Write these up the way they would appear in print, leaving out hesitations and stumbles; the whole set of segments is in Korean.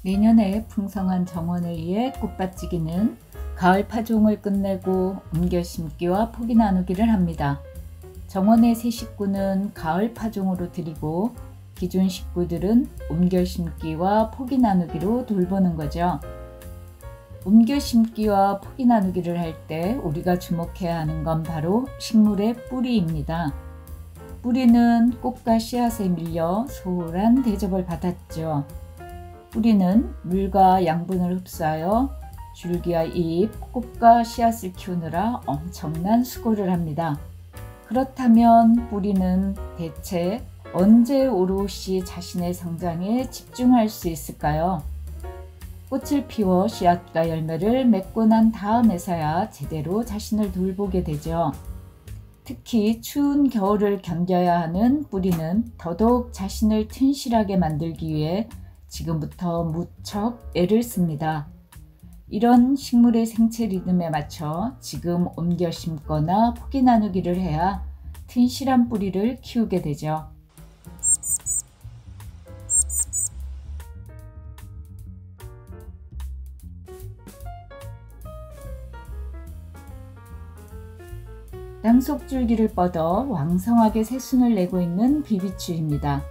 내년에 풍성한 정원을 위해 꽃밭지기는 가을 파종을 끝내고 옮겨 심기와 포기 나누기를 합니다. 정원의 새 식구는 가을 파종으로 드리고 기존 식구들은 옮겨 심기와 포기 나누기로 돌보는 거죠. 옮겨 심기와 포기 나누기를 할 때 우리가 주목해야 하는 건 바로 식물의 뿌리입니다. 뿌리는 꽃과 씨앗에 밀려 소홀한 대접을 받았죠. 뿌리는 물과 양분을 흡수하여 줄기와 잎, 꽃과 씨앗을 키우느라 엄청난 수고를 합니다. 그렇다면 뿌리는 대체 언제 오롯이 자신의 성장에 집중할 수 있을까요? 꽃을 피워 씨앗과 열매를 맺고 난 다음에서야 제대로 자신을 돌보게 되죠. 특히 추운 겨울을 견뎌야 하는 뿌리는 더더욱 자신을 튼실하게 만들기 위해 지금부터 무척 애를 씁니다. 이런 식물의 생체 리듬에 맞춰 지금 옮겨 심거나 포기 나누기를 해야 튼실한 뿌리를 키우게 되죠. 땅속줄기를 뻗어 왕성하게 새순을 내고 있는 비비추입니다.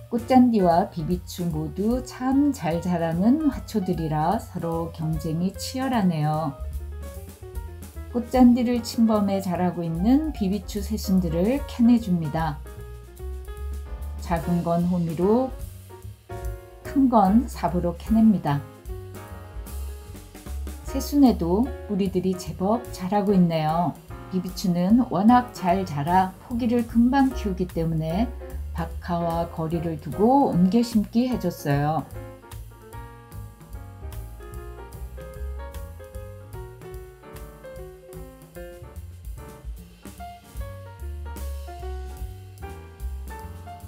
꽃잔디와 비비추 모두 참 잘 자라는 화초들이라 서로 경쟁이 치열하네요. 꽃잔디를 침범해 자라고 있는 비비추 새순들을 캐내줍니다. 작은 건 호미로, 큰 건 삽으로 캐냅니다. 새순에도 뿌리들이 제법 자라고 있네요. 비비추는 워낙 잘 자라 포기를 금방 키우기 때문에 박하와 거리를 두고 옮겨 심기 해줬어요.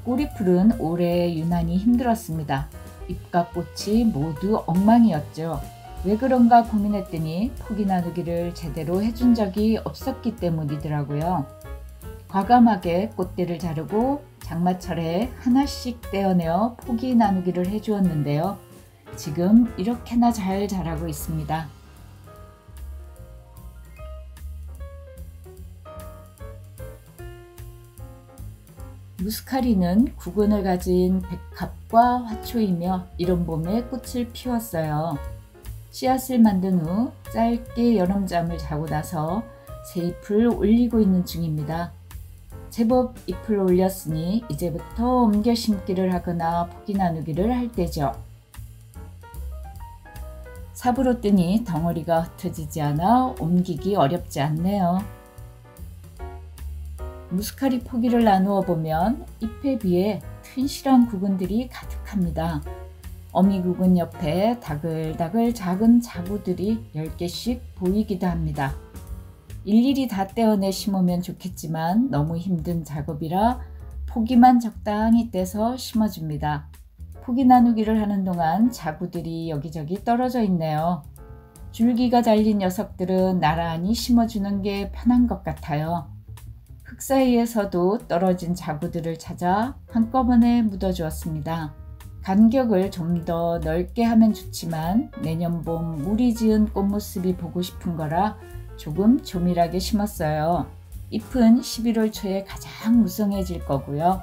꼬리풀은 올해 유난히 힘들었습니다. 잎과 꽃이 모두 엉망이었죠. 왜 그런가 고민했더니 포기 나누기를 제대로 해준 적이 없었기 때문이더라고요. 과감하게 꽃대를 자르고 장마철에 하나씩 떼어내어 포기 나누기를 해주었는데요. 지금 이렇게나 잘 자라고 있습니다. 무스카리는 구근을 가진 백합과 화초이며 이른 봄에 꽃을 피웠어요. 씨앗을 만든 후 짧게 여름잠을 자고 나서 새 잎을 올리고 있는 중입니다. 제법 잎을 올렸으니 이제부터 옮겨 심기를 하거나 포기 나누기를 할 때죠. 삽으로 뜨니 덩어리가 흩어지지 않아 옮기기 어렵지 않네요. 무스카리 포기를 나누어 보면 잎에 비해 튼실한 구근들이 가득합니다. 어미 구근 옆에 다글다글 작은 자구들이 10개씩 보이기도 합니다. 일일이 다 떼어내 심으면 좋겠지만 너무 힘든 작업이라 포기만 적당히 떼서 심어줍니다. 포기 나누기를 하는 동안 자구들이 여기저기 떨어져 있네요. 줄기가 잘린 녀석들은 나란히 심어주는 게 편한 것 같아요. 흙 사이에서도 떨어진 자구들을 찾아 한꺼번에 묻어주었습니다. 간격을 좀 더 넓게 하면 좋지만 내년 봄 물이 지은 꽃모습이 보고 싶은 거라 조금 조밀하게 심었어요. 잎은 11월 초에 가장 무성해질 거고요.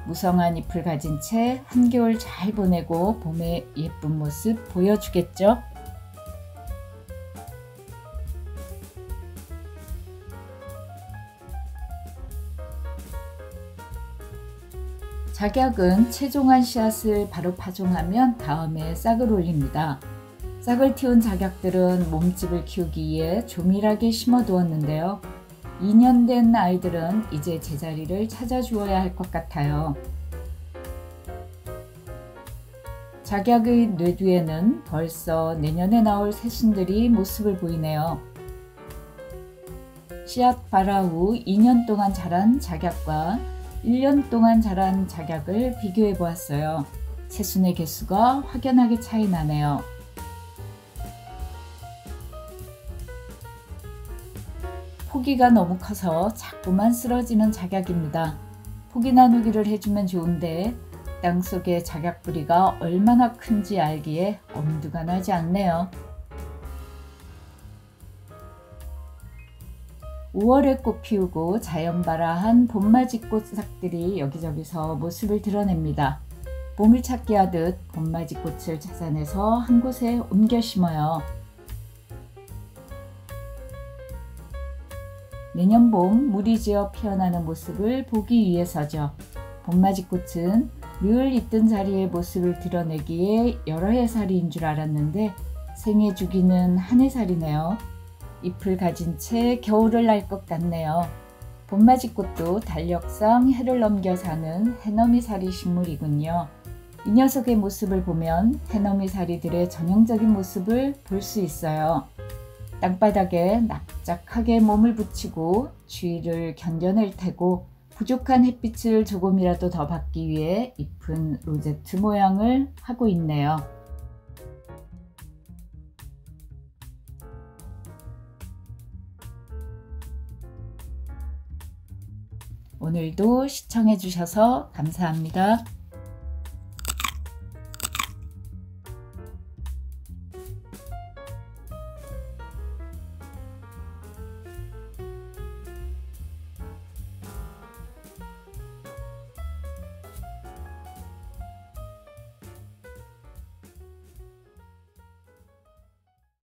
무성한 잎을 가진 채 한겨울 잘 보내고 봄의 예쁜 모습 보여주겠죠? 작약은 채종한 씨앗을 바로 파종하면 다음에 싹을 올립니다. 싹을 틔운 작약들은 몸집을 키우기 위해 조밀하게 심어두었는데요. 2년 된 아이들은 이제 제자리를 찾아주어야 할 것 같아요. 작약의 뇌뒤에는 벌써 내년에 나올 새순들이 모습을 보이네요. 씨앗 발화 후 2년 동안 자란 작약과 1년 동안 자란 작약을 비교해 보았어요. 새순의 개수가 확연하게 차이 나네요. 포기가 너무 커서 자꾸만 쓰러지는 작약입니다. 포기 나누기를 해주면 좋은데 땅속의 작약뿌리가 얼마나 큰지 알기에 엄두가 나지 않네요. 5월에 꽃 피우고 자연발화한 봄맞이꽃 싹들이 여기저기서 모습을 드러냅니다. 보물찾기 하듯 봄맞이꽃을 찾아내서 한 곳에 옮겨 심어요. 내년 봄 물이 지어 피어나는 모습을 보기 위해서죠. 봄맞이꽃은 늘 있던 자리의 모습을 드러내기에 여러 해살이인 줄 알았는데 생애 주기는 한 해살이네요. 잎을 가진 채 겨울을 날 것 같네요. 봄맞이꽃도 달력상 해를 넘겨 사는 해넘이살이 식물이군요. 이 녀석의 모습을 보면 해넘이살이들의 전형적인 모습을 볼 수 있어요. 땅바닥에 납작하게 몸을 붙이고 추위를 견뎌낼 테고 부족한 햇빛을 조금이라도 더 받기 위해 잎은 로제트 모양을 하고 있네요. 오늘도 시청해 주셔서 감사합니다.